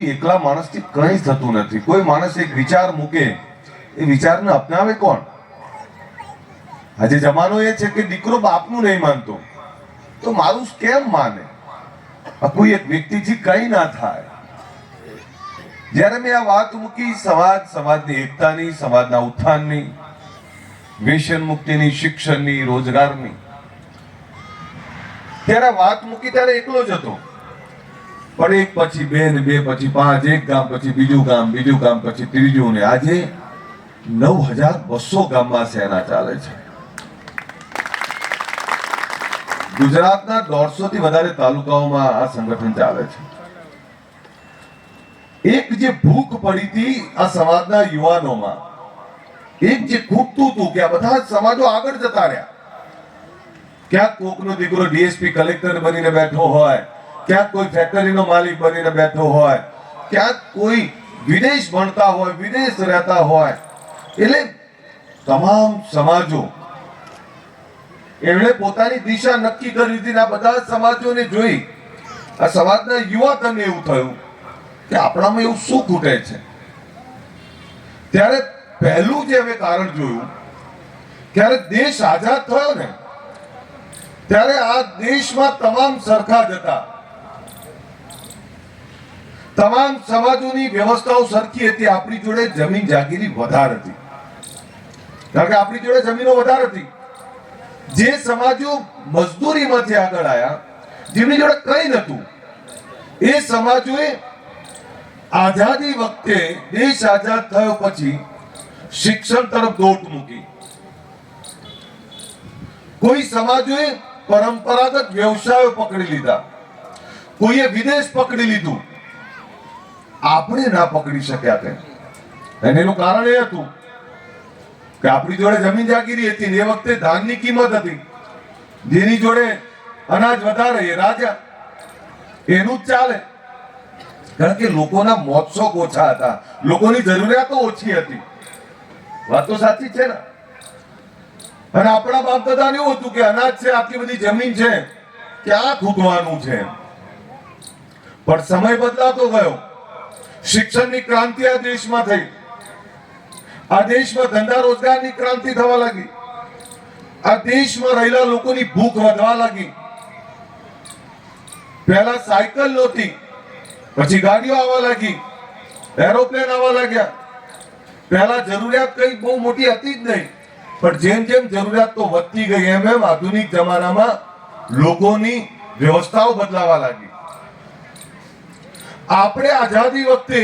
એકલા માણસથી કંઈ થતું નથી. કોઈ માણસ એક વિચાર મૂકે, એ વિચારને અપનાવે કોણ? આજે જમાનો એ છે કે દીકરો બાપનું નહીં માનતો તો મારું કેમ માને? કોઈ એક વ્યક્તિથી કંઈ ના થાય. જ્યારે મેં આ વાત મૂકી સમાજની એકતાની, સમાજના ઉત્થાનની, વ્યસન મુક્તિની, શિક્ષણની, રોજગારની, ત્યારે વાત મૂકી ત્યારે એકલો જ હતો. પણ એક પછી બે ને બે પછી પાંચ, એક ગામ પછી બીજું ગામ પછી ત્રીજું, ને આજે 9200 ગામમાં સેના ચાલે છે. ગુજરાતના 150 થી વધારે તાલુકાઓમાં આ સંગઠન ચાલે છે. એક જે ભૂખ પડી હતી આ સમાજના યુવાનોમાં, એક જે ખૂટતું હતું કે આ બધા સમાજો આગળ જતા રહ્યા. ક્યાંક કોકનો દીકરો ડીએસપી કલેક્ટર બનીને બેઠો હોય, ક્યાંક કોઈ ફેક્ટરીનો માલિક બનીને બેઠો હોય, ક્યાંક કોઈ વિદેશ ભણતા હોય, વિદેશ રહેતા હોય. એટલે તમામ સમાજો એમણે પોતાની દિશા નક્કી કરી દીધી. આ બધા સમાજોને જોઈ આ સમાજના યુવાધનને એવું થયું કે આપણામાં એવું શું ખૂટે છે. ત્યારે પહેલું જે અમે કારણ જોયું, ત્યારે દેશ આઝાદ થયો ને, ત્યારે આ દેશમાં તમામ સરખા જ હતા. તમામ સમાજોની વ્યવસ્થાઓ સરખી હતી. આપણી જોડે જમીન જાગીરી વધારે હતી, કારણ કે આપણી જોડે જમીનો વધારે હતી. જે સમાજો મજદૂરીમાંથી આગળ આવ્યા, જેમની જોડે કંઈ નહોતું, એ સમાજોએ આઝાદી વખતે, દેશ આઝાદ થયો પછી શિક્ષણ તરફ દોટ મૂકી. કોઈ સમાજોએ પરંપરાગત વ્યવસાયો પકડી લીધા, કોઈએ વિદેશ પકડી લીધું. આપણે ના પકડી શક્યા તે, અને એનું કારણ એ હતું કે આપણી જોડે જમીન જાગીરી હતી. એ વખતે ધાનની કિંમત હતી. જેની જોડે અનાજ વધારે એ રાજા, એનું જ ચાલે. કારણ કે લોકોના મોજશોખ ઓછા હતા, લોકોની જરૂરિયાતો ઓછી હતી. વાત તો સાચી છે ને? અને આપણા બાપ દાદાને એવું હતું કે અનાજ છે, આટલી બધી જમીન છે, ક્યાં ખૂટવાનું છે. પણ સમય બદલાતો ગયો. શિક્ષણની ક્રાંતિ આ દેશમાં થઈ. આ દેશમાં ધંધા રોજગારની ક્રાંતિ થવા લાગી. આ દેશમાં રહેલા લોકોની ભૂખ વધવા લાગી. પહેલા સાયકલ નહોતી, પછી ગાડીઓ આવવા લાગી, એરોપ્લેન આવવા લાગ્યા. પહેલા જરૂરિયાત કઈ બહુ મોટી હતી જ નહીં, પણ જેમ જેમ જરૂરિયાત તો વધતી ગઈ, એમ એમ આધુનિક જમાનામાં લોકોની વ્યવસ્થાઓ બદલાવા લાગી. આપણે આઝાદી વખતે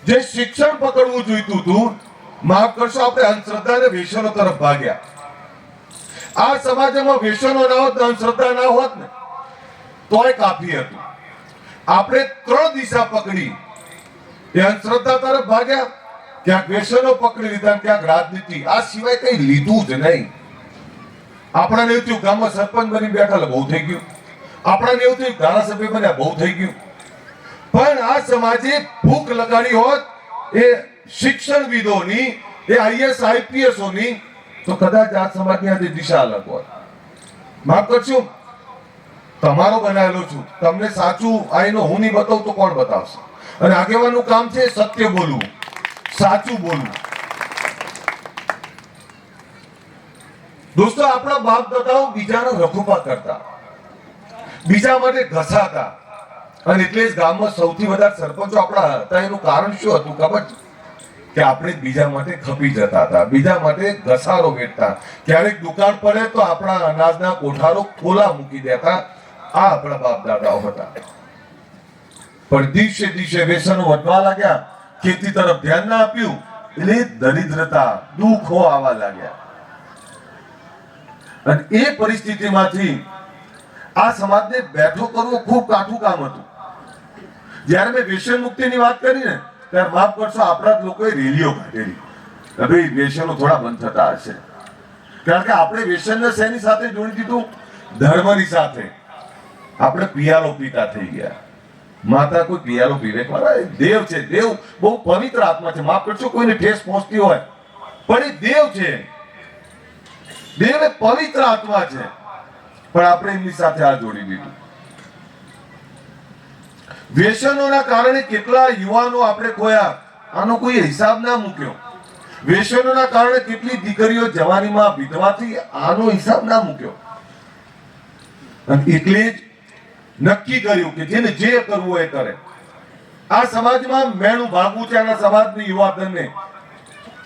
જે શિક્ષણ પકડવું જોઈતું હતું, માફ કરશો, આપણે અંધશ્રદ્ધા અને વ્યસનો તરફ ભાગ્યા. આ સમાજમાં વ્યસનો ના હોત, અંધશ્રદ્ધા ના હોત ને, તોય કાફી હતું. આપણે 3 દિશા પકડી. એ અંધશ્રદ્ધા તરફ ભાગ્યા, ક્યાંક વ્યસનો પકડી લીધા, ક્યાંક રાજનીતિ. આ સિવાય કઈ લીધું જ નહીં. આપણાને એવું થયું ગામમાં સરપંચ બની બેઠા, બહુ થઈ ગયું. આપણાને એવું થયું ધારાસભ્ય બન્યા, બહુ થઈ ગયું. પણ આ સમાજે ભૂખ લગાડી હોત એ શિક્ષણવિદોની, એ આઈએસ આઈપીએસઓની, તો કદાચ આ સમાજની આજે દિશા અલગ હોત. માફ કરશો, તમારો બનાવેલો છું, તમને સાચું આઈનો હું નહીં બતાવું તો કોણ બતાવશે? અને આગેવાનું કામ છે સત્ય બોલવું, સાચું બોલવું. દોસ્તો, આપણા બાપ દાદાઓ બીજાના રખોપા કરતા, બીજા માટે ઘસાતા, અને એટલે જ ગામમાં સૌથી વધારે સરપંચો આપણા હતા. એનું કારણ શું હતું ખબર છે? કે આપણે બીજા માટે ખપી જતા હતા, બીજા માટે ઘસારો વેઠતા. ક્યારેક દુકાળ પડે તો આપણા અનાજના કોઠારો ખોલા મૂકી દેતા. આ આપણા બાપ દાદાઓ હતા. પણ દિવસે દિવસે વ્યસનો વધવા લાગ્યા, ખેતી તરફ ધ્યાન ના આપ્યું, એટલે દરિદ્રતા, દુઃખો આવવા લાગ્યા. અને એ પરિસ્થિતિમાંથી આ સમાજને બેઠો કરવો ખૂબ કાઠું કામ હતું. જ્યારે મેં વ્યસન મુક્તિની વાત કરી ને, ત્યારે માફ કરશો, આપણા જ લોકોએ રેલીઓ કાઢેલી કે ભાઈ વ્યસનો થોડા બંધ થતા હશે. કારણ કે આપણે વ્યસનને શેની સાથે જોડી દીધું? ધર્મની સાથે. આપણે પિયાલો પીતા થઈ ગયા. માતા કોઈ પિયાલો પીવે ખરા? દેવ છે, દેવ બહુ પવિત્ર આત્મા છે. માફ કરશો, કોઈને ઠેસ પહોંચતી હોય, પણ એ દેવ છે. દેવ એ પવિત્ર આત્મા છે, પણ આપણે એમની સાથે આ જોડી દીધું. વ્યસનોના કારણે કેટલા યુવાનો આપણે ખોયા, આનો કોઈ હિસાબ ના મૂક્યો. વ્યસનોના કારણે કેટલી દીકરીઓ જવાનીમાં વિધવાથી, આનો હિસાબ ના મૂક્યો. અને એટલે જ નક્કી કર્યું કે જેને જે કરવું એ કરે. આ સમાજમાં મેણું ભાગવું છે, આના સમાજની યુવાધનને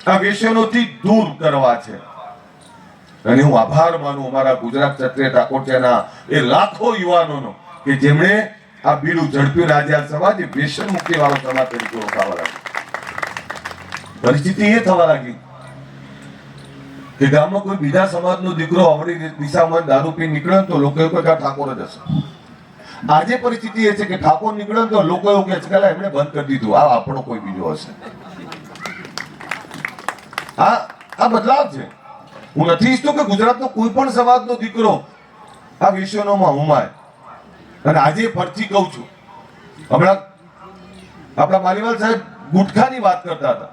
આ વ્યસનોથી દૂર કરવા છે. અને હું આભાર માનું અમારા ગુજરાત ક્ષત્રિય ઠાકોરચાના એ લાખો યુવાનોનો કે જેમણે આ બીડું ઝડપ્યું. આજે આ સમાજ વ્યસન મુક્તિ વાળો સમાજ તરીકે ઓળખાવા લાગ્યો. પરિસ્થિતિ એ થવા લાગી કે ગામમાં કોઈ બીજા સમાજનો દીકરો આવડી દિશામાં દારૂ પી નીકળે તો લોકો એવું કહે ઠાકોર જ હશે. આજે પરિસ્થિતિ એ છે કે ઠાકોર નીકળે તો લોકો એવું કહે છે કે એમણે બંધ કરી દીધું, આ આપણો કોઈ બીજો હશે. આ બદલાવ છે. હું નથી ઈચ્છતો કે ગુજરાતનો કોઈ પણ સમાજનો દીકરો આ વિષયોમાં હુમાય. અને આજે ફરીથી કહું છું, હમણાં આપણા માલીવાલ સાહેબ ગુટખાની વાત કરતા હતા.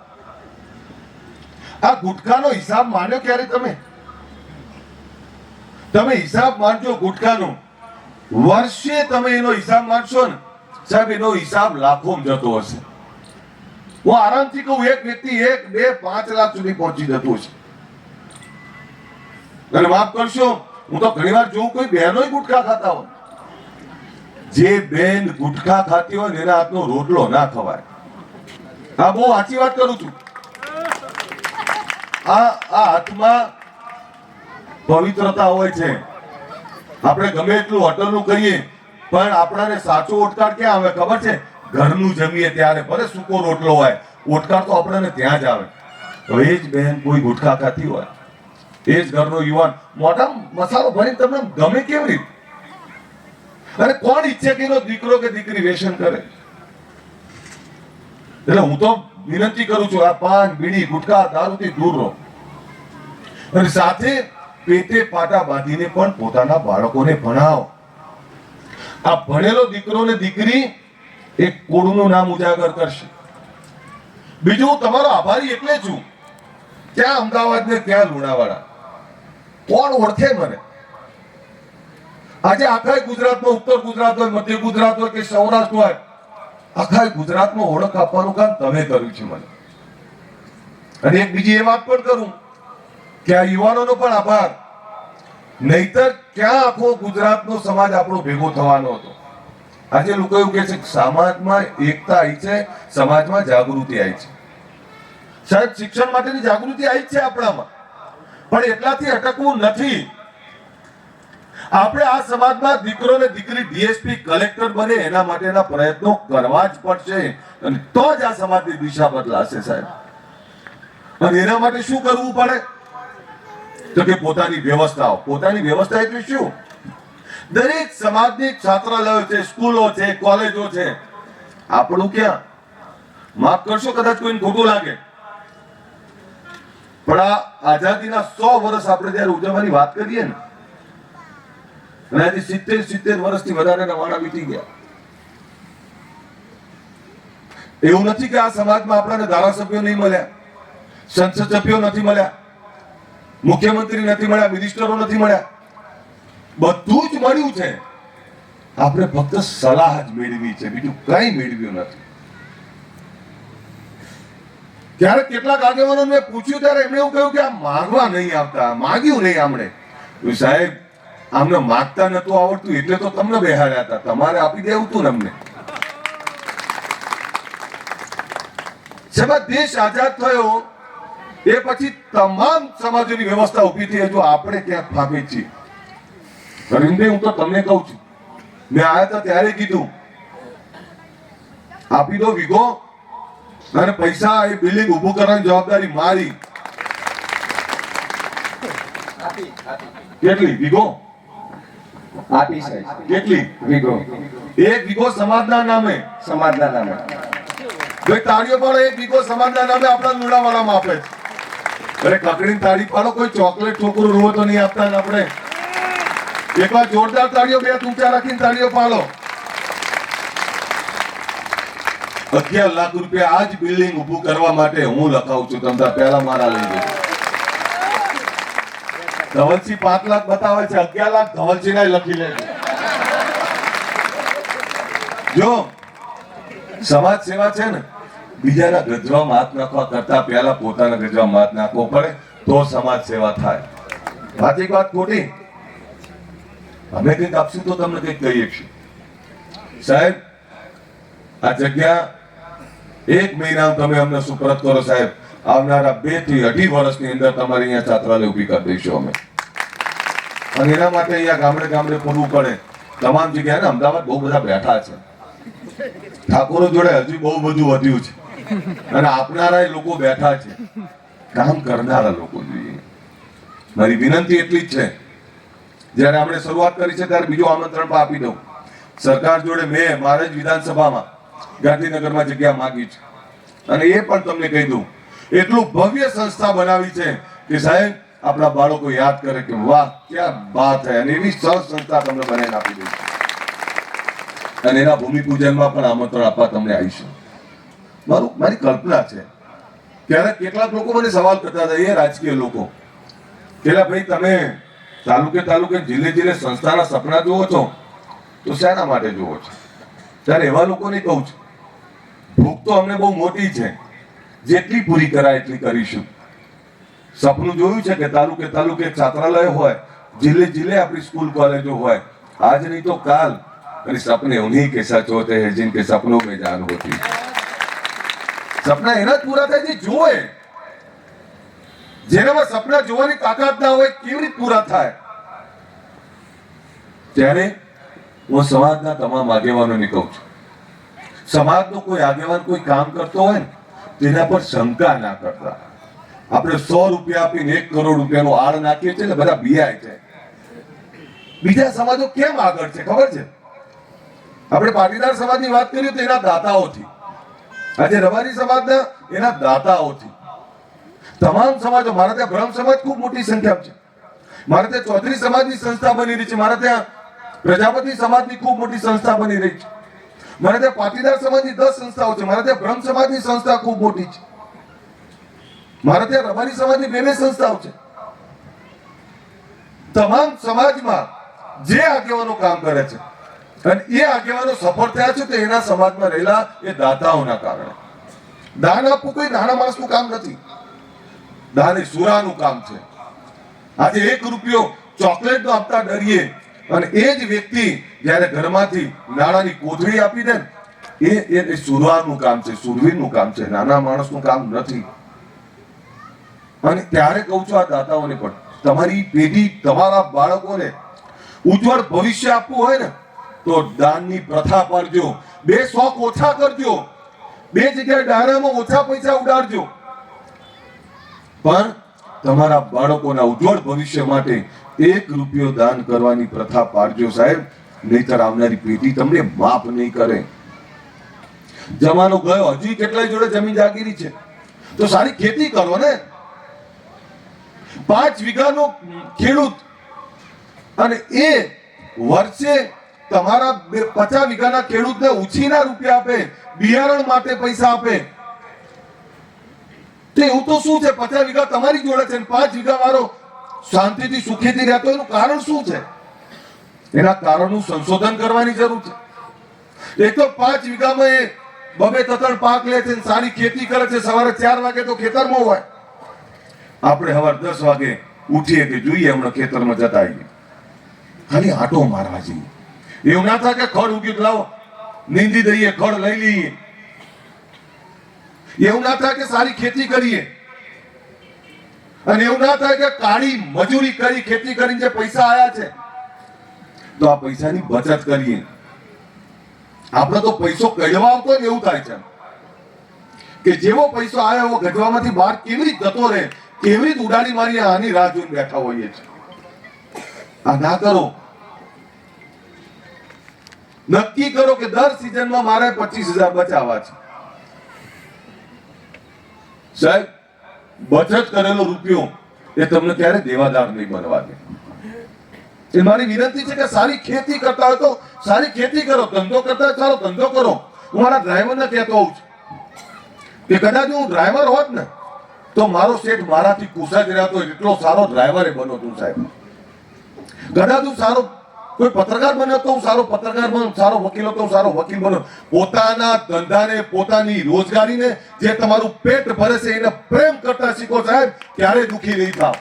આ ગુટખાનો હિસાબ માન્યો ક્યારે? તમે હિસાબ માનજો ગુટખાનો, વર્ષે તમે એનો હિસાબ માનશો ને સાહેબ, એનો હિસાબ લાખોમાં જતો હશે. હું આરામથી કહું, એક વ્યક્તિ 1, 2, 5 લાખ સુધી પહોંચી જતું હશે. અને માફ કરશો, હું તો ઘણીવાર જોઉં કોઈ બહેનોય ગુટખા ખાતા હોય. જે બેન ગુટખા ખાતી હોય એના હાથનો રોટલો ના ખવાય. હા, બહુ સાચી વાત કરું છું. આ હાથમાં પવિત્રતા હોય છે. આપણે ગમે એટલું હોટલનું કરીએ પણ આપણાને સાચો ઓટકાર ક્યાં આવે ખબર છે? ઘરનું જમીએ ત્યારે. ભલે સૂકો રોટલો હોય, ઓટકાર તો આપણને ત્યાં જ આવે. તો એ જ બહેન કોઈ ગુટખા ખાતી હોય, એ જ ઘરનો યુવાન મોઢામાં મસાલો ભરીને તમને ગમે કેવી રીતે? અને કોણ ઈચ્છે કે એનો દીકરો કે દીકરી વ્યસન કરે? એટલે હું તો વિનંતી કરું છું, આ પાન, બીડી, ગુટખા, દારૂથી દૂર રહો. અને સાથે પેટે પાટા બાંધીને પણ પોતાના બાળકોને ભણાવો. આ ભણેલો દીકરો ને દીકરી એક કુળનું નામ ઉજાગર કરશે. બીજું, હું તમારો આભારી એટલે છું, ક્યાં અમદાવાદ ને ક્યાં લુણાવાડા, કોણ ઓળખે મને? આજે આખા ગુજરાતમાં, ઉત્તર ગુજરાત હોય, મધ્ય ગુજરાત હોય કે સૌરાષ્ટ્ર હોય, આખા ગુજરાતમાં ઓળખ આપવાનું કામ તમે કર્યું છે મને. અને એક બીજી એ વાત પણ કરું કે આ યુવાનોનો પણ આભાર. નહીતર ક્યાં આખો ગુજરાતનો સમાજ આપણો ભેગો થવાનો હતો. આજે લોકો એવું કહે છે કે સમાજમાં એકતા આવી છે, સમાજમાં જાગૃતિ આવી છે. સાહેબ, શિક્ષણ માટેની જાગૃતિ આવી છે આપણામાં, પણ એટલાથી અટકવું નથી. આપણે આ સમાજમાં દીકરો ને દીકરી ડીએસપી, કલેક્ટર બને એના માટેના પ્રયત્નો કરવા જ પડશે, અને તો જ આ સમાજની દિશા બદલાશે સાહેબ. અને એના માટે શું કરવું પડે? તો કે પોતાની વ્યવસ્થા એટલે શું? દરેક સમાજની છાત્રાલયો છે, સ્કૂલો છે, કોલેજો છે. આપણું ક્યાં? માફ કરશો કદાચ કોઈને ખોટું લાગે, પણ આ આઝાદીના 100 વર્ષ આપણે જયારે ઉજવવાની વાત કરીએ ને, અને આજે 70 વર્ષથી વધારેના વાળા વીતી ગયા. એવું નથી કે આ સમાજમાં આપણને ધારાસભ્યો નહીં મળ્યા, સંસદ સભ્યો નથી મળ્યા, મુખ્યમંત્રી નથી મળ્યા, મિનિસ્ટરો નથી મળ્યા, બધું જ મળ્યું છે. આપણે ફક્ત સલાહ જ મેળવી છે, બીજું કઈ મેળવ્યું નથી. ત્યારે કેટલાક આગેવાનો મેં પૂછ્યું ત્યારે એમણે એવું કહ્યું કે આ માંગવા નહીં આવતા, માંગ્યું નહીં આમણે. સાહેબ, આમને માંગતા નતું આવડતું એટલે તો તમને બેહાડ્યા હતા, તમારે આપી દેવું હતું ને અમને. દેશ આઝાદ થયો એ પછી તમામ સમાજોની વ્યવસ્થા ઉભી થઈ. હજુ આપણે ક્યાંક ફાફે છીએ. અરવિંદભાઈ, હું તો તમને કહું છું, મેં આયા હતા ત્યારે કીધું આપી દો વીઘો અને પૈસા, એ બિલ્ડિંગ ઉભું કરવાની જવાબદારી મારી. કેટલી વીઘો આપી સાહેબ? કેટલી વીઘો? 1 વીઘો સમાજના નામે. સમાજના નામે. ભાઈ તાળીઓ પાડો. 1 વીઘો સમાજના નામે આપણા લુણાવાડામાં આપે છે. અરે કકડીની તાળી પાડો. કોઈ ચોકલેટ છોકરું રોવો તો નહીં આપતા ને આપણે. એકવાર જોરદાર તાળીઓ, 2 ઊંચા રાખીને તાળીઓ પાડો. 11 લાખ રૂપિયા આજ બિલ્ડિંગ ઊભું કરવા માટે હું લખાવું છું. તમને પહેલા મારા લઈ જજો. ધવલસિંહ 5 લાખ બતાવે છે, 11 લાખ ધવલસિંહ લખી લેજો. જો સમાજ સેવા છે ને, બીજાના ગજવામાં હાથ નાખવા કરતા પહેલા પોતાના ગજવામાં હાથ નાખવો પડે તો સમાજ સેવા થાય. સાચી વાત ખોટી? અમે કંઈક આપશું તો તમને કંઈક કહીએ છીએ. સાહેબ, આ જગ્યા 1 મહિના તમે અમને સુપરત કરો સાહેબ. આવનારા 2 થી 2.5 વર્ષની અંદર તમારે અહીંયા છાત્રાલય ઊભી કરી દઈશું અમે. અને એના માટે અહીંયા ગામડે ગામડે ફરવું પડે. તમામ જગ્યાએ ને અમદાવાદ બહુ બધા બેઠા છે. ઠાકોરો જોડે હજી બહુ બધું વધ્યું છે અને આપનારા લોકો બેઠા છે. કામ કરનારા લોકો જોઈએ. મારી વિનંતી એટલી જ છે, જ્યારે આપણે શરૂઆત કરી છે ત્યારે બીજું આમંત્રણ પણ આપી દઉં. સરકાર જોડે મેં મારા જ વિધાનસભામાં ગાંધીનગરમાં જગ્યા માંગી છે અને એ પણ તમને કહી દઉં, એટલું ભવ્ય સંસ્થા બનાવી છે કે સાહેબ આપણા બાળકો યાદ કરે કે વાહ ક્યાં બાત હે. અને એવી સરસ સંસ્થા તમને બનાવીને આપી દઈશું અને એના ભૂમિપૂજનમાં પણ આમંત્રણ આપવા તમને આવીશું. મારી કલ્પના છે. ત્યારે કેટલાક લોકો મને સવાલ કરતા હતા, એ રાજકીય લોકો, કે ભાઈ તમે તાલુકે જિલ્લે સંસ્થાના સપના જુઓ છો તો શાના માટે જુઓ છો? ત્યારે એવા લોકોને કહું છું, ભૂખ તો અમને બહુ મોટી છે, જેટલી પૂરી કરાય એટલી કરીશું. સપનું જોયું છે કે તાલુકે છાત્રાલય હોય, જિલ્લે આપણી સ્કૂલ કોલેજો હોય. આજ નહીં તો કાલ. અને સપને ઉन्हीं के सच होते हैं जिनके सपनों में जान होती. સપના એના જ પૂરા થાય જે જોવે. જેનામાં સપના જોવાની તાકાત ના હોય કેવી રીતે પૂરા થાય? ત્યારે હું સમાજના તમામ આગેવાનોને કહું છું, સમાજનો કોઈ આગેવાન કોઈ કામ કરતો હોય ને તેના પર શંકા ના કરતા. આપણે 100 રૂપિયા આપીને 1 કરોડ રૂપિયાનો આડ નાખીએ છીએ ને બધા બિયાય છે. બીજા સમાજો કેમ આગળ છે ખબર છે? આપણે પાટીદાર સમાજની વાત કરીએ તો એના દાતાઓથી, આજે રબારી સમાજના એના દાતાઓથી, તમામ સમાજો. મારા ત્યાં બ્રહ્મ સમાજ ખૂબ મોટી સંખ્યામાં છે. મારા ત્યાં ચૌધરી સમાજની સંસ્થા બની રહી છે. મારા ત્યાં પ્રજાપતિ સમાજની ખૂબ મોટી સંસ્થા બની રહી છે. મારા ત્યાં પાટીદાર સમાજની 10 સંસ્થાઓ છે. મારા ત્યાં બ્રહ્મ સમાજની સંસ્થા ખૂબ મોટી છે. મારા ત્યાં રબારી સમાજની 2 સંસ્થાઓ છે. તમામ સમાજમાં જે આગેવાનો કામ કરે છે અને એ આગેવાનો સફળ થયા છે તો એના સમાજમાં રહેલા એ દાતાઓના કારણે. દાન આપવું કોઈ નાના માણસનું કામ નથી. દાન એ સુરાનું કામ છે. આજે 1 રૂપિયો ચોકલેટ આપતા ડરીએ અને એ જ વ્યક્તિ જ્યારે ઘરમાંથી નાણાંની કોથળી આપી દે એ સુરવાનું કામ છે, સુરવીરનું કામ છે, નાના માણસનું કામ નથી. અને ત્યારે કહું છું આ દાતાઓને પણ, તમારી પેઢી, તમારા બાળકોને ઉજ્જવળ ભવિષ્ય આપવું હોય ને તો દાનની પ્રથા પાડજો. 2 શોખ ઓછા કરજો. 2 જગ્યાએ ડાયરામાં ઓછા પૈસા ઉડાડજો, પણ તમારા બાળકોના ઉજ્જવળ ભવિષ્ય માટે 1 રૂપિયો દાન કરવાની પ્રથા પાડજો સાહેબ. નહીતર આવનારી પેઢી તમને માફ નહીં કરે. જમાનો ગયો. હજી કેટલાય જોડે જમીન જાગીરી છે તો સારી ખેતી કરો ને. 5 વીઘાનો ખેડૂત અને એ વર્ષે તમારા 50 વીઘાના ખેડૂતને ઉછીના રૂપિયા આપે, બિયારણ માટે પૈસા આપે. તો એવું તો શું છે? 50 વીઘા તમારી જોડે છે 5 વીઘા વાળો શાંતિથી સુખીથી રહેતો. એનું કારણ શું છે? એના કારણનું સંશોધન કરવાની જરૂર છે. એક તો 5 વીઘામાં એ 2-3 પાક લે છે, સારી ખેતી કરે છે. સવારે 4 વાગે તો ખેતરમાં હોય. આપણે સવારે 10 વાગે ઉઠીએ કે જોઈએ હમણાં ખેતરમાં જતા આવીએ, ખાલી આંટો મારવા જઈએ. એવું ના થાય કે ખડ ઉગી લાવો નીંદી દઈએ, ખડ લઈ લઈએ. એવું ના થાય કે સારી ખેતી કરીએ અને એવું ના થાય કે કાળી મજૂરી કરી ખેતી કરીને જે પૈસા આયા છે તો આ પૈસાની બચત કરીએ. આપણે તો પૈસો કઢવા આવતો ને એવું થાય છે કે જેવો પૈસો આવ્યો એવો ગઢવામાંથી બહાર કેવી રીતે જતો રહે, કેવી રીતે ઉડાડી મારી આની રાહ જોઈને બેઠા હોઈએ છીએ. આ ના કરો. નક્કી કરો કે દર સિઝનમાં મારે 25,000 બચાવવા છે. સાહેબ, બચત કરેલો રૂપિયો એ તમને ક્યારે દેવાદાર નહીં બનવા દે. એ મારી વિનંતી છે કે સારી ખેતી કરતા હોય તો સારી ખેતી કરો, ધંધો કરતા હોય સારો ધંધો કરો. હું મારા ડ્રાઈવરને કહેતો હોઉં છું કે કદાચ હું ડ્રાઈવર હોત ને તો મારો શેઠ મારાથી પૂછા જ રહેતો, એટલો સારો ડ્રાઈવર બનો તું સાહેબ. કદાચ હું સારો કોઈ પત્રકાર બન્યો તો હું સારો પત્રકાર બનું, સારો વકીલ હતો હું સારો વકીલ બનો. પોતાના ધંધાને, પોતાની રોજગારીને, જે તમારું પેટ ભરે છે એને પ્રેમ કરતા શીખો સાહેબ, ક્યારે દુખી નહીં થાવ.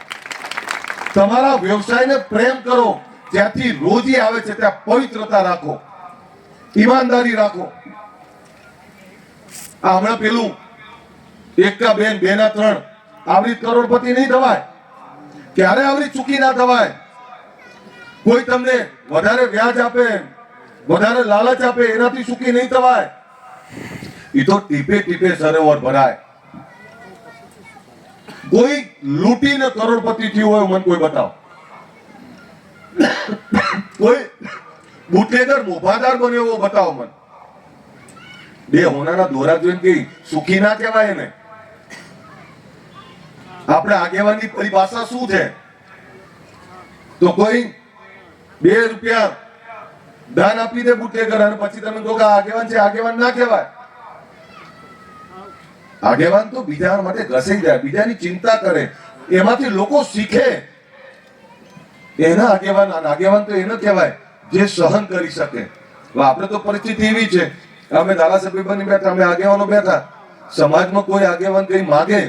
તમારા વ્યવસાયને પ્રેમ કરો, જ્યાંથી રોજી આવે છે ત્યાં પવિત્રતા રાખો, ઈમાનદારી રાખો. આ હમણાં પેલું એકા બેન, બે ના ત્રણ, આવરી કરોડપતિ નહીં થવાય, ક્યારે આવરી ચૂકી ના થવાય. કોઈ તમને વધારે વ્યાજ આપે, વધારે લાલચ આપે, એનાથી સુખી નહીં થવાય. એ તો ટીપે ટીપે સરોવર ભરાય. કોઈ લૂંટીને કરોડપતિ થયું હોય મને કોઈ બતાવો. કોઈ બુટલેગર મોભાદાર બન્યો એવો બતાવો મને. બે હોનાના દોરા જોઈને કઈ સુખી ના કહેવાય એને. આપણે આગેવાની પરિભાષા શું છે? તો કોઈ 2 રૂપિયા દાન આપી દે બુટલેગર અને પછી તમે કહો કે આગેવાન છે, આગેવાન ના કહેવાય. આગેવાન તો બીજા માટે ઘસાઈ જાય, બીજાની ચિંતા કરે, એમાંથી લોકો શીખે. એના આગેવાન, આગેવાન તો એને કહેવાય જે સહન કરી શકે. આપણે તો પરિસ્થિતિ એવી છે, અમે ધારાસભ્ય બની બેઠા, અમે આગેવાનો બેઠા, સમાજમાં કોઈ આગેવાન કઈ માગે,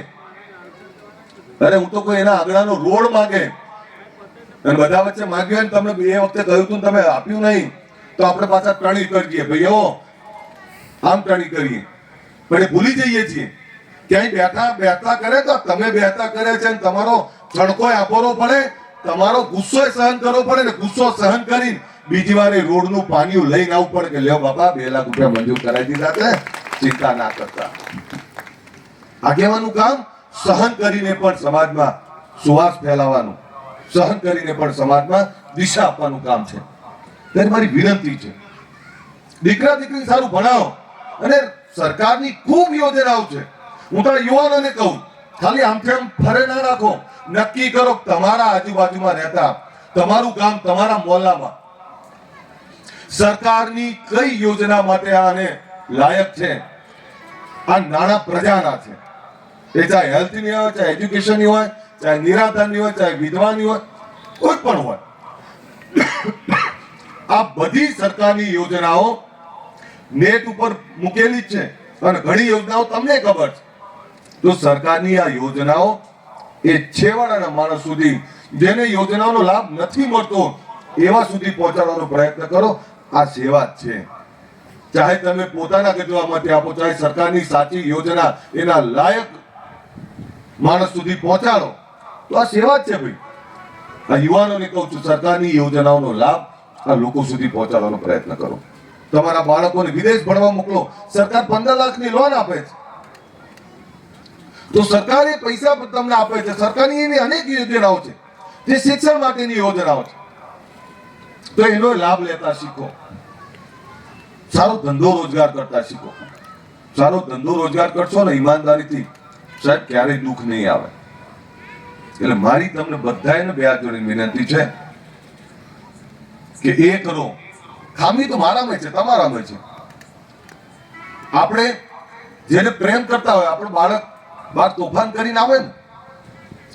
અરે હું તો કોઈ એના આંગણાનો રોડ માગે અને બધા વચ્ચે માગ્યો ને તમને એ વખતે કહ્યું હતું તમે આપ્યું નહીં, તો આપણે પાછા ટણી કરીએ ભાઈઓ, આમ ટણી કરીએ. પણ એ ભૂલી જઈએ છીએ ક્યાંય બેઠા કરે તો તમે બેઠા કરે છે, તમારો છણકોય આપવો પડે, તમારો ગુસ્સો સહન કરવો પડે ને ગુસ્સો સહન કરી બીજી વાર રોડનું પાણી લઈને આવવું પડે કે લ્યો બાપા 2 લાખ રૂપિયા મંજૂર કરાવી દીધા છે, ચિંતા ના કરતા. આગેવાનું કામ સહન કરીને પણ સમાજમાં સુવાસ ફેલાવવાનું, સહન કરીને પણ સમાજમાં દિશા આપવાનું કામ છે. ત્યારે મારી વિનંતી છે, દીકરા દીકરી સારું ભણાવો. અને સરકારની ખૂબ યોજનાઓ છે. હું તો યુવાનોને કહું, ખાલી આમથી આમ ફરે ના રાખો. નક્કી કરો તમારા આજુબાજુમાં રહેતા, તમારું ગામ, તમારા મોહલ્લામાં સરકારની કઈ યોજના માટે આને લાયક છે. આ નાણાં પ્રજાના છે. એ ચાહે હેલ્થની હોય, ચાહે એજ્યુકેશનની હોય, ચાહે નિરાધારની હોય, ચાહે વિધવાની હોય, કોઈ પણ હોય. આ બધી સરકારની યોજનાઓ નેટ ઉપર મૂકેલી જ છે અને ઘણી યોજનાઓ તમને ખબર છે. તો સરકારની આ યોજનાઓ એ છેવાડાના માણસ સુધી, જેને યોજનાઓનો લાભ નથી મળતો એવા સુધી પહોંચાડવાનો પ્રયત્ન કરો. આ સેવા જ છે. ચાહે તમે પોતાના ગજવામાંથી આપો, ચાહે સરકારની સાચી યોજના એના લાયક માણસ સુધી પહોંચાડો, તો આ સેવા જ છે ભાઈ. આ યુવાનોને કહું છું, સરકારની યોજનાઓનો લાભ આ લોકો સુધી પહોંચાડવાનો પ્રયત્ન કરો. તમારા બાળકોને વિદેશ ભણવા મોકલો, સરકાર 15 લાખની લોન આપે છે. તો સરકાર એ પૈસા તમને આપે છે. સરકારની એવી અનેક યોજનાઓ છે જે શિક્ષણ માટેની યોજનાઓ છે. તો એનો લાભ લેતા શીખો. સારો ધંધો રોજગાર કરતા શીખો. સારો ધંધો રોજગાર કરશો ને ઈમાનદારીથી, સાહેબ ક્યારેય દુઃખ નહીં આવે. એટલે મારી તમને બધાને બે હાથ જોડીને વિનંતી છે કે એ કરો. ખામી તો મારામાં છે, તમારામાં છે. આપણે જેને પ્રેમ કરતા હોય, આપણું બાળક બાર તોફાન કરીને આવે ને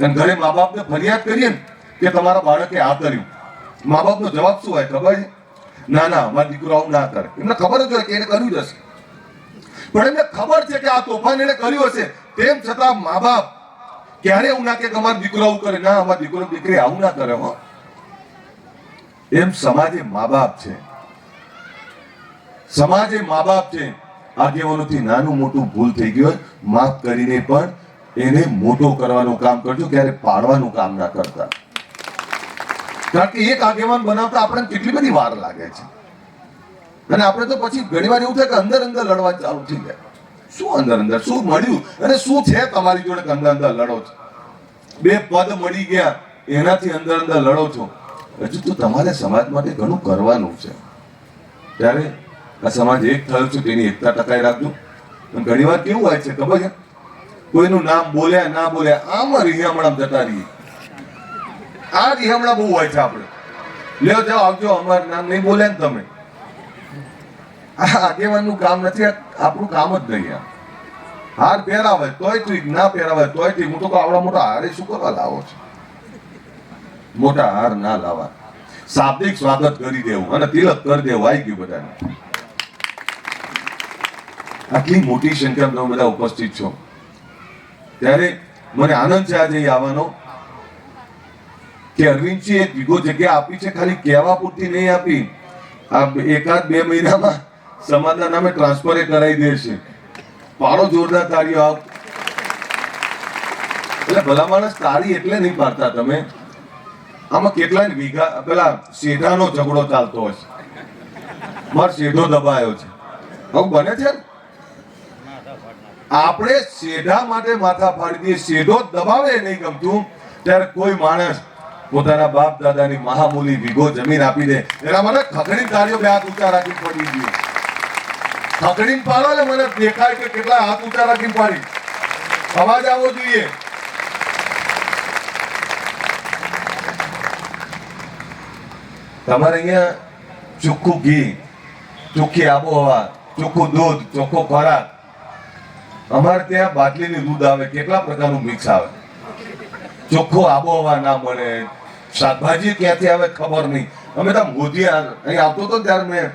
અને ઘરે મા બાપને ફરિયાદ કરીએ ને કે તમારા બાળકે આ કર્યું, મા બાપનો જવાબ શું હોય ખબર છે? ના ના, અમારો દીકરો આવું ના કરે. એમને ખબર જ હોય કે એને કર્યું જ હશે, પણ એમને ખબર છે કે આ તોફાન એને કર્યું હશે. તેમ છતાં મા બાપ ક્યારે એવું ના કે અમારો દીકરો આવું કરે, ના અમારો દીકરો દીકરી આવું ના કરે. હો, એમ સમાજે મા બાપ છે, સમાજે મા બાપ છે. આગેવાનોથી નાનું મોટું ભૂલ થઈ ગયું હોય, માફ કરીને પણ એને મોટો કરવાનું કામ કરજો, ક્યારે પાડવાનું કામ ના કરતા. કારણ કે એક આગેવાન બનાવતા આપણે કેટલી બધી વાર લાગે છે અને આપણે તો પછી ઘણી વાર એવું થાય કે અંદર અંદર લડવા ચાલુ થઈ જાય. શું અંદર અંદર શું મળ્યું અને શું છે તમારી જોડે કે અંદર અંદર લડો છો? 2 પદ મળી ગયા એનાથી અંદર અંદર લડો છો. હજુ તો તમારે સમાજ માટે ઘણું કરવાનું છે. ત્યારે આ સમાજ એક થયો છે તેની એકતા ટકાઈ રાખજો. ઘણી વાર કેવું હોય છે ખબર છે, કોઈનું નામ બોલ્યા ના બોલ્યા આમ રિહામણા જતા રહીએ. આ રિહામણા બહુ હોય છે. આપણે લ્યો જાઓ આવજો, અમારું નામ નહીં બોલ્યા ને તમે. આ આગેવાનનું કામ નથી, આપણું કામ જ નહીં. હાર પહેરાવે તોય ઠીક, ના પહેરાવે તોય ઠીક. હું તો આવડા મોટા હારે શું કરવા લાવો છો? મોટા હાર ના લાવવા. શાબ્દિક સ્વાગત કરી દેવું અને તિલક કરી દેવું આવી ગયું બધાને. આટલી મોટી સંખ્યામાં તમે બધા ઉપસ્થિત છો ત્યારે મને આનંદ છે આજે અહીં આવવાનો કે અરવિંદજી એક વીઘો જગ્યા આપી છે, ખાલી કહેવા પૂરતી નહીં આપી, આ એકાદ 2 મહિનામાં સમાજના નામે ટ્રાન્સફર કરાવી દેશે. પાડો જોરદાર તાળીઓ આપ. એટલે ભલા માણસ તાળી એટલે નહીં પાડતા તમે. આમાં કેટલાય વીઘા પેલા શેઢાનો ઝઘડો ચાલતો હશે, મારો શેઢો દબાયો છે, આવું બને છે ને? આપણે શેઢા માટે માથા ફાડી દઈએ, શેઢો દબાવે નહીં ગમતું ત્યારે કોઈ માણસ પોતાના બાપ દાદાની મહામૂલી વીઘો જમીન આપી દે એના મને ખખડી તાળીઓ 2 હાથ ઊંચા રાખી પડી ગયું. ખખડીને પાડો એટલે મને દેખાય કે કેટલા હાથ ઊંચા રાખીને પાડી. અવાજ આવવો જોઈએ. તમારે અહીંયા ચોખ્ખું ઘી, ચોખ્ખી આબોહવા, ચોખ્ખું દૂધ, ચોખ્ખો ખોરાક. અમારે ત્યાં બાટલીની દૂધ આવે, કેટલા પ્રકારનું મિક્સ આવે. ચોખ્ખો આબોહવા ના મળે, શાકભાજી ક્યાંથી આવે ખબર નહીં. અમે તો મોદિયા અહીં આવતો હતો ત્યારે મેં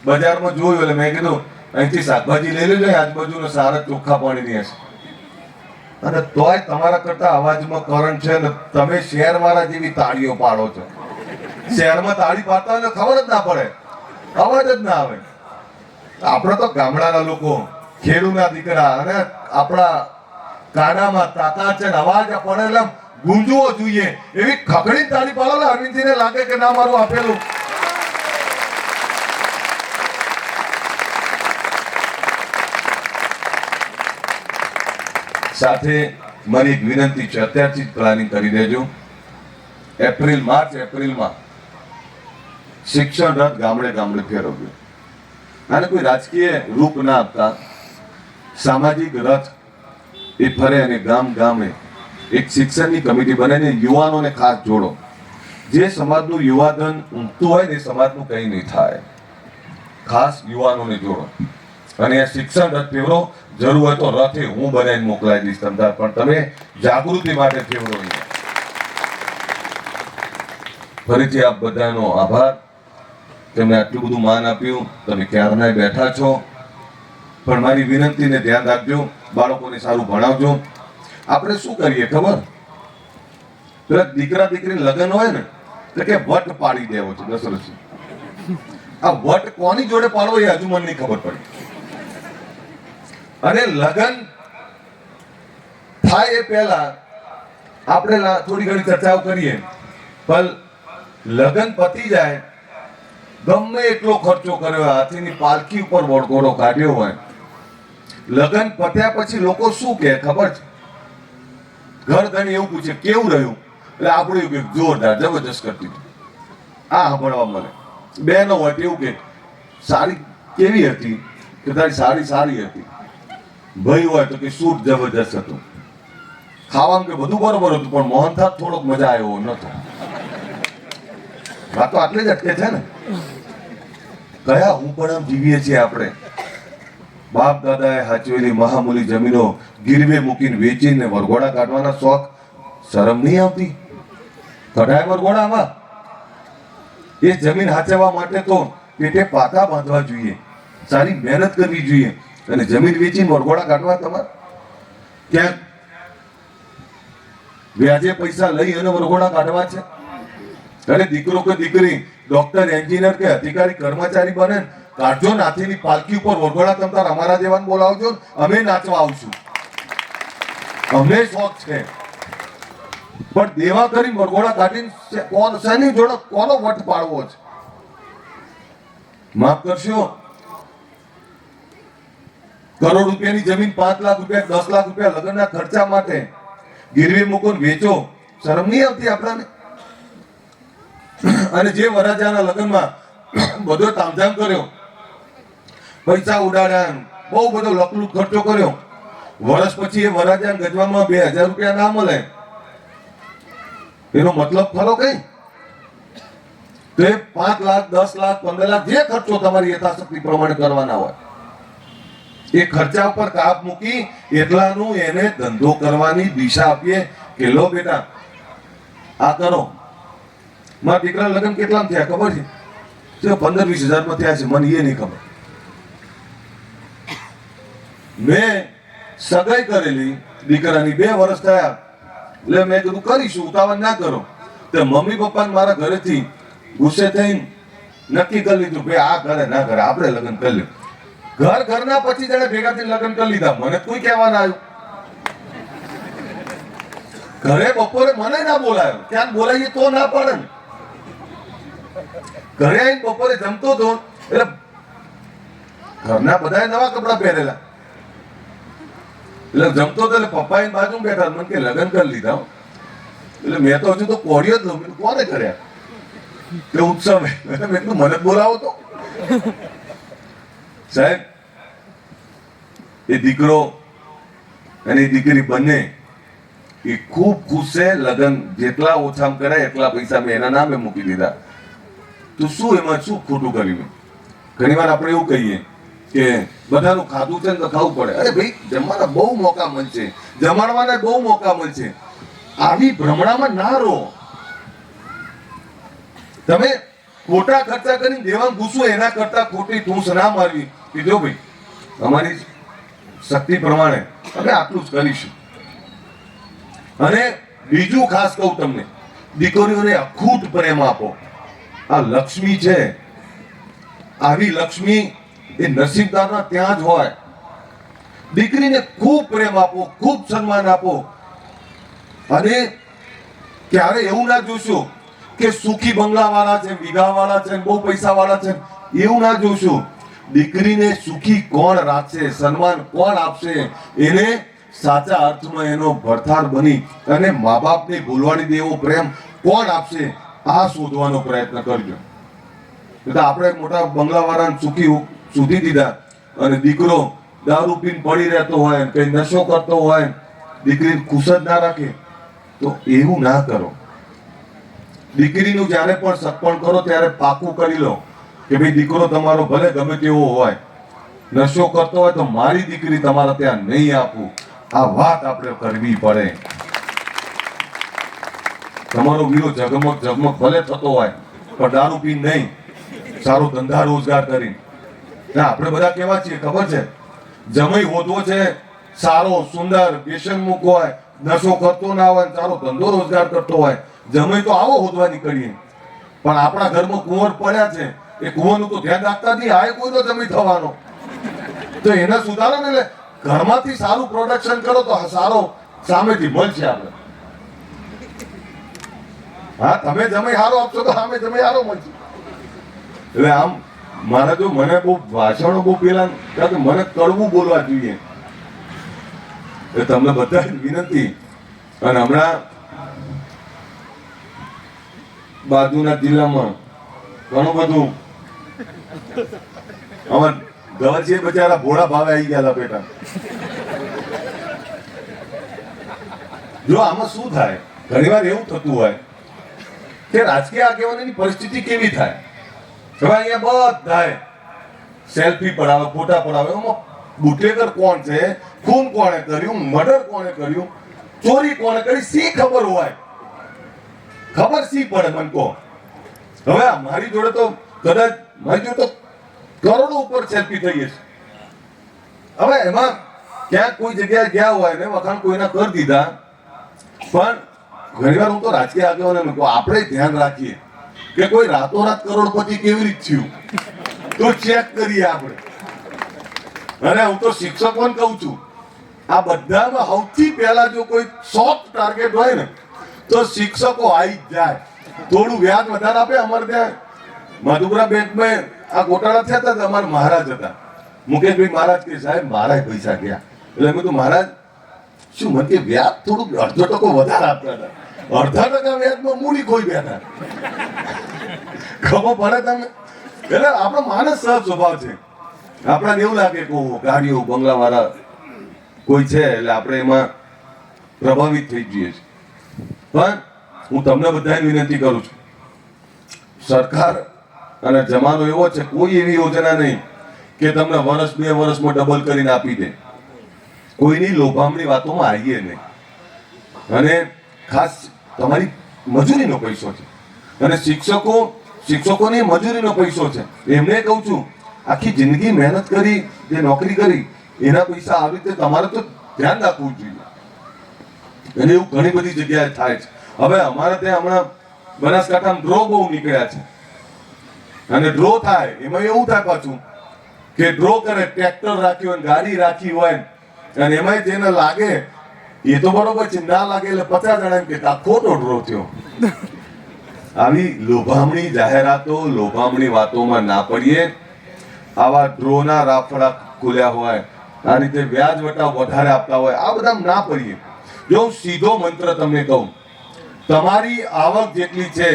બજારમાં જોયું એટલે મેં કીધું અહીંથી શાકભાજી લઈ લેજો, આજુબાજુનો સારા ચોખ્ખા પાણીની હશે. અને તોય તમારા કરતા અવાજમાં કરંટ છે ને તમે શહેરવાળા જેવી તાળીઓ પાડો છો. શહેરમાં તાળી પાડતા હોય ખબર જ ના પડે, અવાજ જ ના આવે. આપણે તો ગામડાના લોકો, ખેડૂના દીકરા, અને આપણા કાનામાં તાકાત છે, અવાજ પડે એટલે ગુંજવો જોઈએ એવી ખખડી તાળી પાડો. અરવિંદજીને લાગે કે ના મારું આપેલું. સાથે મારી એક વિનંતી છે, અત્યારથી જ પ્લાનિંગ કરી દેજો. માર્ચ એપ્રિલમાં શિક્ષણ રથ ગામડે ગામડે ફેરવ્યું. આને કોઈ રાજકીય રૂપ ના આપતા, સામાજિક રથ એ ફરે અને ગામ ગામે એક શિક્ષણની કમિટી બનાવીને યુવાનોને ખાસ જોડો. જે સમાજનું યુવાધન ઊંઘતું હોય ને એ સમાજનું કંઈ નહીં થાય. ખાસ યુવાનોને જોડો અને આ શિક્ષણ રથ ફેરવો. જરૂર હોય તો રથે હું બનાવીને મોકલાવી દઈશ તમતાર, પણ તમે જાગૃતિ માટે ફેરવો. ફરીથી આપ બધાનો આભાર. તેમને આટલું બધું માન આપ્યું, તમે ક્યારના બેઠા છો. પણ મારી વિનંતીને ધ્યાન રાખજો, બાળકોને સારું ભણાવજો. આપણે શું કરીએ ખબર? પેલા દીકરા દીકરી લગ્ન હોય ને તો કે વટ પાડી દેવો છે દશરથજી. આ વટ કોની જોડે પાડવો એ હજુ મને નહીં ખબર પડી. અને લગ્ન થાય એ પહેલા આપણે થોડી ઘણી ચર્ચાઓ કરીએ, પણ લગ્ન પતી જાય, ગમે એટલો ખર્ચો કર્યો, હાથીની પાલખી ઉપર વળઘોડો કાઢ્યો હોય, લગ્ન પત્યા પછી લોકો શું કહે ખબર છે? ઘર ધણી એવું પૂછે કેવું રહ્યું, એટલે આપણું એવું કે જોરદાર જબરજસ્ત કરતી હતી. આ સાંભળવા મળે. બેનો હોય એવું કે સાડી કેવી હતી, કે તારી સાડી સારી હતી. ભાઈ હોય તો કે સૂટ જબરજસ્ત હતું. ખાવાનું કે બધું બરોબર હતું, પણ મોહનથાળ થોડોક મજા આવ્યો નતો. વાતો આટલે જ અટકે છે ને. કયા હું પણ આમ જીવીએ છીએ આપણે. બાપ દાદાએ હાચવેલી મહામૂલી જમીનો ગીરવે મૂકીને વેચીને વરઘોડા કાઢવાના શોખ શરમ નહીં આવતી? કઢાય વરઘોડામાં. એ જમીન હાચવવા માટે તો પેટે પાકા બાંધવા જોઈએ, સારી મહેનત કરવી જોઈએ. અને જમીન વેચીને વરઘોડા કાઢવા તમારે ક્યાંક વ્યાજે પૈસા લઈ અને વરઘોડા કાઢવા છે? અને દીકરો કે દીકરી ડોક્ટર, એન્જિનિયર કે અધિકારી કર્મચારી બને, કાઢજો નાથીની પાલખી ઉપર વરઘોડા. તમ તાર અમારા જેવાને બોલાવજો, અમે નાચવા આવશું. અમને શોખ છે, પણ દેવા કરી વરઘોડા કાઢીને કોણ શેની જોડે કોનો વટ પાડવો છે? માફ કરશો, કરોડ રૂપિયાની જમીન 5 લાખ રૂપિયા 10 લાખ રૂપિયા લગ્નના ખર્ચા માટે ગીરવી મૂકો વેચો, શરમ નહીં આવતી આપણાને? અને જે વરાજાના લગ્નમાં બધો તામઝામ કર્યો, પૈસા ઉડાડ્યા, બહુ બધો લકલુટ ખર્ચો કર્યો, વર્ષ પછી એ વરાજા ગજવામાં 2000 રૂપિયા ના મળે, એનો મતલબ ખરો કઈ? તો એ 5 લાખ 10 લાખ 15 લાખ જે ખર્ચો તમારી યથાશક્તિ પ્રમાણે કરવાના હોય, એ ખર્ચા ઉપર કાપ મૂકી એટલાનું એને ધંધો કરવાની દિશા આપીએ કે લો બેટા આ કરો. મારા દીકરા લગ્ન કેટલામાં થયા ખબર છે 15-20 હજારમાં થયા છે, મને એ નહીં ખબર. મેં સગાઈ કરેલી દીકરાની 2 વર્ષ થયા એટલે મેં કીધું કરીશું, ઉતાવળ ના કરો. તો મમ્મી પપ્પાને મારા ઘરેથી ગુસ્સે થઈને નક્કી કરી લીધું ભાઈ આ કરે ના કરે આપણે લગ્ન કરી લે. ઘરના 25 જણા ભેગા થઈને લગ્ન કરી લીધા. મને કોઈ કહેવા ના આવ્યું. ઘરે બપોરે મને ના બોલાયો, ક્યાં બોલાવીએ તો ના પડે ને. ઘરે આવીને બપોરે જમતો હતો એટલે ઘરના બધાએ નવા કપડા પહેરેલા એટલે જમતો હતો એટલે પપ્પા એની બાજુ બેઠા મને કે લગ્ન કરી લીધા. એટલે મેં તો હજુ તો કોળિયો જ લઉં, કોને કર્યા કે ઉત્સવ મેં મને જ બોલાવો તો. સાહેબ એ દીકરો અને એ દીકરી બંને એ ખૂબ ખુશ છે. લગ્ન જેટલા ઓછામાં કરાય એટલા પૈસા મેં એના નામે મૂકી દીધા. તો શું એમાં શું ખોટું કર્યું? ઘણી વાર આપણે એવું કહીએ કે બધાનું ખાધું છે ને તો ખાવું પડે. અરે ભાઈ જમવાના બહુ મોકા મળશે, જમાડવાના બહુ મોકા મળશે. આવી ભ્રમણામાં ના રહો. તમે ખોટા ખર્ચા કરીને દેવામાં ઘૂસો એના કરતા ખોટી ઠૂંસ ના મારવી. કીધો ભાઈ અમારી શક્તિ પ્રમાણે અમે આટલું જ કરીશું. અને બીજું ખાસ કહું તમને, દીકરીઓને અખૂટ પ્રેમ આપો. આ લક્ષ્મી છે, આવી લક્ષ્મી એ નસીબદારના ત્યાં જ હોય. દીકરીને ખૂબ પ્રેમ આપો, ખૂબ સન્માન આપો. અને ક્યારે એવું ના જોશો કે સુખી બંગલા વાળા છે, વીઘા વાળા છે, બહુ પૈસા વાળા છે, એવું ના જોશો. દીકરીને સુખી કોણ રાખશે, સન્માન કોણ આપશે, એને સાચા અર્થમાં એનો ભરથાર બની અને મા બાપને ભૂલવાડી દેવો પ્રેમ કોણ આપશે, આ શોધવાનો પ્રયત્ન કરજો. આપણે મોટા બંગલા વાળાને સુખી શોધી દીધા અને દીકરો દારૂ પીને પડી રહેતો હોય, કઈ નશો કરતો હોય, દીકરીને ખુશ જ ના રાખે. તો એવું ના કરો. દીકરીનું જ્યારે પણ સગપણ કરો ત્યારે પાકું કરી લો કે ભાઈ દીકરો તમારો ભલે ગમે તેવો હોય, નશો કરતો હોય તો મારી દીકરી તમારા ત્યાં નહીં આપું. આ વાત આપણે કરવી પડે. તમારો વીરો ઝગમગ ભલે થતો હોય પણ દારૂ પીને નહીં, સારો ધંધા રોજગાર કરી. આપણે બધા કેવા છીએ ખબર છે? જમાઈ હોદવો છે, સારો સુંદર વ્યસનમુક્ત હોય, નશો કરતો ના હોય, સારો ધંધો રોજગાર કરતો હોય, જમાઈ તો આવો હોદવા નીકળીએ. પણ આપણા ઘરમાં કુંવર પડ્યા છે, એ કુંવરનું તો ધ્યાન રાખતા નહીં. આ કોઈનો જમાઈ થવાનો તો એને સુધારો ને. એટલે ઘરમાંથી સારું પ્રોડક્શન કરો તો સારો સામેથી મળશે આપણે. હા, તમે જમાઈ સારો આપશો તો સામે જમાઈ સારો મળશે. એટલે આમ મારે જો મને બહુ ભાષણો બહુ પેલા કારણ કે મને કડવું બોલવા જોઈએ. એટલે તમને બધા વિનંતી. અને હમણાં બાજુના જિલ્લામાં ઘણું બધું અમાર ગવર્જી બચારા ભોળા ભાવે આવી ગયા હતા પેટા. જો આમાં શું થાય, ઘણી વાર એવું થતું હોય કે રાજકીય આગેવાનોની પરિસ્થિતિ કેવી થાય. હવે અહીંયા બધાય સેલ્ફી પડાવે, ફોટા પડાવે. એમાં બુટેકર કોણ છે, ખૂન કોણે કર્યું, મર્ડર કોણે કર્યું, ચોરી કોણે કરી, સી ખબર હોય? ખબર સી પડે મને કહો. હવે મારી જોડે તો કદાચ મારી જોડે તો કરોડો ઉપર સેલ્ફી થઈ છે. હવે એમાં ક્યાંક કોઈ જગ્યાએ ગયા હોય ને વખાણ કોઈના કરી દીધા. પણ ઘણીવાર હું તો રાજકીય આગેવાનોને કહું આપણે ધ્યાન રાખીએ કે કોઈ રાતોરાત કરોડપતિ કેવી રીતે થયું તો ચેક કરીએ આપણે. અને હું તો શિક્ષકોને કહું છું, આ બધામાં સૌથી પહેલા જો કોઈ સોફ્ટ ટાર્ગેટ હોય ને તો શિક્ષકો આવી જ જાય. થોડું વ્યાજ વધારે આપે. અમારે ત્યાં મધુપુરા બેંકમાં આ ગોટાળા થયા હતા, અમારા મહારાજ હતા, મુકેશભાઈ મહારાજ કે સાહેબ મારા પૈસા ગયા. એટલે મેં તો મહારાજ શું મને કે વ્યાજ થોડુંક 0.5% વધારે આપતા હતા. 0.5% વ્યાજમાં મૂડી ખોઈ બેઠા. ખબર પડે તમે? એટલે આપણો માણસ સહજ સ્વભાવ છે. આપણને એવું લાગે કે ગાડીઓ બંગલા વાળા કોઈ છે એટલે આપણે એમાં પ્રભાવિત થઈ જઈએ છીએ. પણ હું તમને બધાને વિનંતી કરું છું, સરકાર અને જમાનો એવો છે, કોઈ એવી યોજના નહીં કે તમને વર્ષ 2 વર્ષમાં ડબલ કરીને આપી દે. કોઈની લોભામણી વાતોમાં આવીએ નહીં. અને ખાસ તમારી મજૂરીનો પૈસો છે. અને શિક્ષકોની મજૂરીનો પૈસો છે. એમને કહું છું આખી જિંદગી મહેનત કરી, જે નોકરી કરી એના પૈસા આવી રીતે તમારે તો ધ્યાન રાખવું જોઈએ. અને એવું ઘણી બધી જગ્યાએ થાય છે. હવે અમારે ત્યાં હમણાં બનાસકાંઠામાં ડ્રો બહુ નીકળ્યા છે. અને ડ્રો થાય એમાં એવું થાય પાછું કે ડ્રો કરે, ટ્રેક્ટર રાખ્યું હોય, ગાડી રાખી હોય, અને એમાં જેને લાગે એ તો બરોબર છે, ના લાગે એટલે 50 જણા એમ કે આ ખોટો ડ્રો થયો. આવી લોભામણી જાહેરાતો, લોભામણી વાતોમાં ના પડીએ. આવા ડ્રોના રાફડા ખુલ્યા હોય, આ રીતે વ્યાજ વટા વધારે આપતા હોય, આ બધા ના પડીએ. જો હું સીધો મંત્ર તમને કહું, તમારી આવક જેટલી છે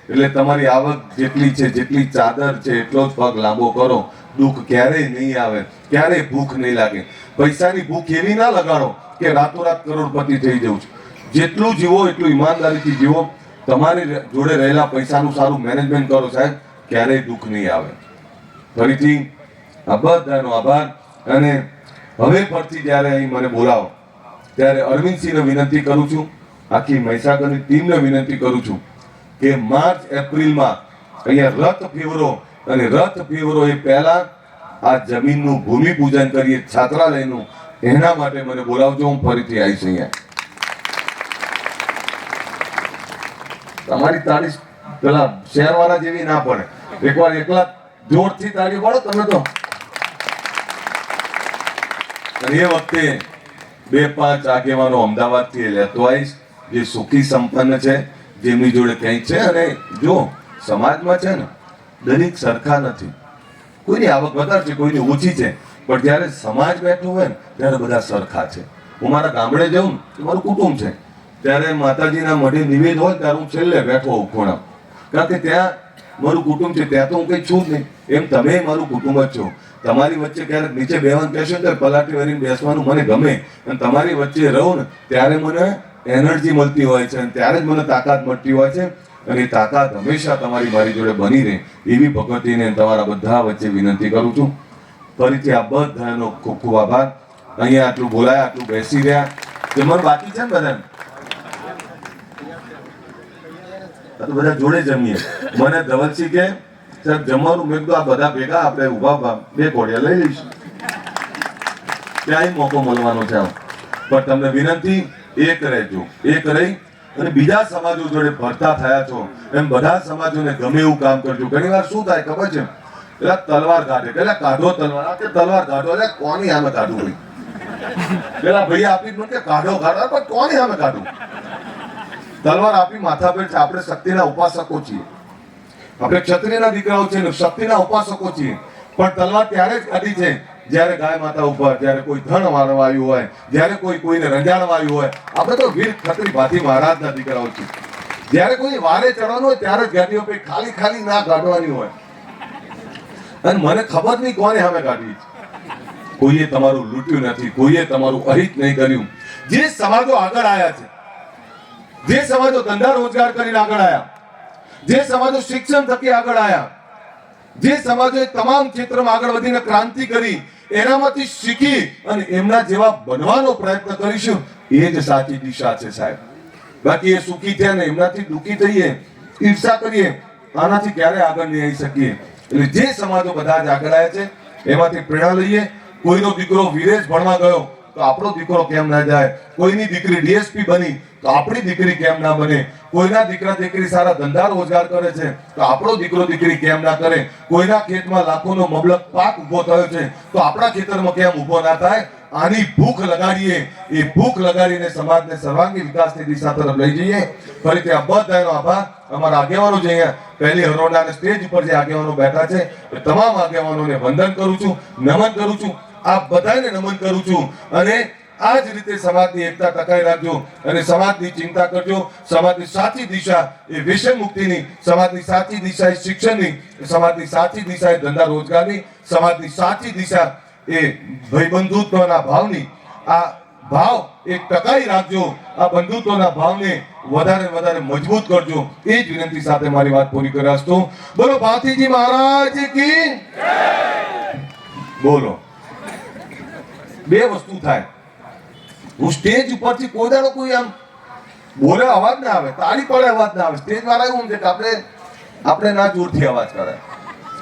એટલે તમારી આવક જેટલી છે, જેટલી ચાદર છે એટલો જ પગ લાંબો કરો. દુઃખ ક્યારેય નહીં આવે, ક્યારેય ભૂખ નહીં લાગે. પૈસાની ભૂખ એવી ના લગાડો કે રાતોરાત કરોડપતિ થઈ જવું છે. જેટલું જીવો એટલું ઈમાનદારીથી જીવો. તમારી જોડે રહેલા પૈસાનું સારું મેનેજમેન્ટ કરો સાહેબ, ક્યારેય દુઃખ નહીં આવે. ફરીથી આ બધાનો આભાર. અને હવે ફરતી જ્યારે અહીં મને બોલાવો ત્યારે અરવિંદસિંહને વિનંતી કરું છું, આખી મહીસાગરની ટીમને વિનંતી કરું છું કે માર્ચ એપ્રિલમાં અહીંયા રથ ફેવરો, અને રથ ફેવરો એ પહેલા આ જમીનનું ભૂમિપૂજન કરીએ, છાત્રાલયનું. એના માટે મને બોલાવજો, હું ફરીથી આવીશ અહીંયા. તમારી તાળી પેલા શહેરવાળા જેવી ના પડે. એકવાર એકલા જોરથી તાળી પાડો તમે તો. અને એ વખતે 2-5 આગેવાનો અમદાવાદથી લેતો આવીશ, જે સુખી સંપન્ન છે, જેમની જોડે કંઈક છે. અને જો સમાજમાં છે ને દરેક સરખા નથી, કોઈની આવક વધારે છે, કોઈની ઓછી છે, પણ જ્યારે સમાજ બેઠો હોય ને ત્યારે બધા સરખા છે. હું મારા ગામડે જાઉં ને, મારું કુટુંબ છે, ત્યારે માતાજીના મઢે નિવેદ હોય ત્યારે હું છેલ્લે બેઠો હોઉં ખૂણા, કારણ કે ત્યાં મારું કુટુંબ છે. ત્યાં તો હું કંઈ છું જ નહીં. એમ તમે મારું કુટુંબ જ છો. તમારી વચ્ચે ક્યારેક નીચે બેવાનું કહેશો ને પલાટી વળીને બેસવાનું મને ગમે. અને તમારી વચ્ચે રહું ને ત્યારે મને એનર્જી મળતી હોય છે, અને ત્યારે જ મને તાકાત મળતી હોય છે. અને એ તાકાત હંમેશા તમારી મારી જોડે બની રહે એવી ભગવતીને તમારા બધા વચ્ચે વિનંતી કરું છું. ફરીથી આ બધાનો ખૂબ ખૂબ આભાર. અહીંયા આટલું બોલાયા, આટલું બેસી રહ્યા. જમવાનું બાકી છે ને બધાને? તો બધા જોડે જમીએ. મને ધવલસિંહ કે સાહેબ જમવાનું, મેં કીધું આ બધા ભેગા આપણે ઉભા 2 કોડિયા લઈ લઈશું. ત્યાં મોકો મળવાનો છે. પણ તમને વિનંતી, એક રહેજો, એક રહી અને બીજા સમાજો જોડે ભરતા થયા છો એમ બધા સમાજોને ગમે એવું કામ કરજો. ઘણી વાર શું થાય ખબર છે, પેલા તલવાર કાઢે, પેલા કાઢો તલવાર, આ કે તલવાર કાઢો, એટલે કોની સામે કાઢું ભાઈ? પેલા ભાઈ આપી કે કાઢો કાઢો, પણ કોની સામે કાઢું? તલવાર આપી માથા પર છે. આપણે શક્તિના ઉપાસકો છીએ, આપણે ક્ષત્રિયના દીકરાઓ છે, શક્તિના ઉપાસકો છીએ. પણ તલવાર ત્યારે જ કાઢી છે જ્યારે ગાય માતા ઉપર, જ્યારે કોઈ ધન વાળવાયું હોય, જ્યારે કોઈને રંજાડવાયું હોય. આપણે તો વીર ખત્રી ભાતી મહારાજના દીકરાઓ છીએ. જ્યારે કોઈ વારે ચડવાનું હોય ત્યારે જ ગાડીઓ પે ખાલી ના કાઢવાની હોય. અને મને ખબર નહીં કોને સામે કાઢી. કોઈએ તમારું લૂંટ્યું નથી, કોઈએ તમારું અહિત નહીં કર્યું. જે સમાજો આગળ આવ્યા છે, જે સમાજો ધંધા રોજગાર કરીને આગળ આવ્યા, જે સમાજો શિક્ષણ થકી આગળ આવ્યા, જે સમાજોએ તમામ ક્ષેત્રમાં આગળ વધીને ક્રાંતિ કરી, એનામાંથી શીખી અને એમના જેવા બનવાનો પ્રયત્ન કરીશું, એ જ સાચી દિશા છે સાહેબ. બાકી એ સુખી થયા ને એમનાથી દુઃખી થઈએ, ઈર્ષા કરીએ, આનાથી ક્યારે આગળ નહીં આવી શકીએ. એટલે જે સમાજો બધા જ આગળ આવ્યા છે એમાંથી પ્રેરણા લઈએ. કોઈનો દીકરો વિદેશ ભણવા ગયો તો આપણો દીકરો કેમ ના જાય? કોઈની દીકરી ડીએસપી બની તો આપણી દીકરી કેમ ના બને? કોઈના દીકરા દીકરી સારા ધંધા રોજગાર કરે છે તો આપણો દીકરો દીકરી કેમ ના કરે? કોઈના ખેતમાં લાખોનો મબલક પાક ઉભો થયો છે તો આપણા ખેતરમાં કેમ ઉભો ના થાય? આની ભૂખ લગાડીએ, એ ભૂખ લગાડીને સમાજને સર્વાંગી વિકાસની દિશા તરફ લઈ જઈએ. ફરીથી આ બધાનો આભાર. અમારા આગેવાનો જે અહીંયા પહેલી હરોળના સ્ટેજ ઉપર જે આગેવાનો બેઠા છે એ તમામ આગેવાનોને વંદન કરું છું, નમન કરું છું. આપ બધાને નમન કરું છું. અને આ જ રીતે સમાજની એકતા ટકાઈ રાખજો અને સમાજની ચિંતા કરજો. સમાજની સાચી દિશા એ વ્યસન મુક્તિની, સમાજની સાચી દિશા એ શિક્ષણની, સમાજની સાચી દિશા એ ધંધા રોજગારની, સમાજની સાચી દિશા એ ભાઈબંધુત્વના ભાવની. આ ભાવ એક ટકાઈ રાખજો. આ બંધુત્વના ભાવને વધારે મજબૂત કરજો. એ જ વિનંતી સાથે મારી વાત પૂરી કર્યા છું. બોલો ભાતીજી મહારાજ કી જય. બોલો. 2 વસ્તુ થાય. હું સ્ટેજ ઉપરથી કોઈ આમ બોલે અવાજ ના આવે, તાળી પડે અવાજ ના આવે. સ્ટેજ વાળા એવું છે કે આપણે ના જોરથી અવાજ કરે,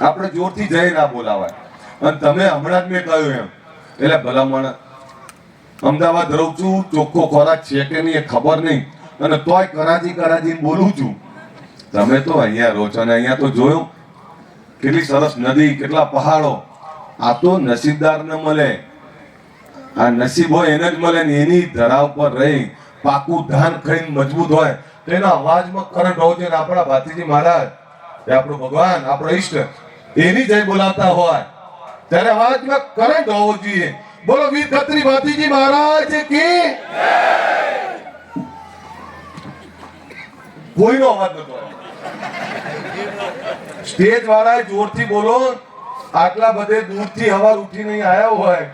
આપણે જોરથી જઈ ના બોલાવાય. અને તમે હમણાં જ મેં કહ્યું એમ, એટલે ભલામણ અમદાવાદ રહું છું, ચોખ્ખો ખોરાક છે કે નહીં એ ખબર નહીં, અને તોય કરાજી બોલું છું. તમે તો અહીંયા રહો છો અને અહીંયા તો જોયું કેટલી સરસ નદી, કેટલા પહાડો. આ તો નસીબદારને મળે, આ નસીબ હોય એને જ મળે ને. એની ધરા ઉપર રહી પાકું ધાન ખાઈને મજબૂત હોય તો એના અવાજમાં કરંટ હોવો જોઈએ. આપણા ભાતીજી મહારાજ, એ આપણું ભગવાન, આપણો ઈષ્ટ, એની જય બોલાતા હોય ત્યારે અવાજમાં કરંટ હોવો જોઈએ. બોલો વીર ખત્રી ભાતીજી મહારાજ કી કોઈનો અવાજ નતો આવ્યો. સ્ટેજ વાળાએ જોરથી બોલો. આટલા બધે દૂરથી અવાજ ઉઠી નહીં આવ્યો હોય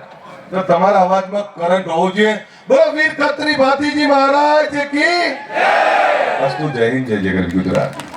તો તમારા અવાજમાં કરંટ હોવો જોઈએ. બોલો વીર ખત્રી ભાતીજી મહારાજ કી. અસ્તુ. જય હિન્દ, જય જય ગુજરાત.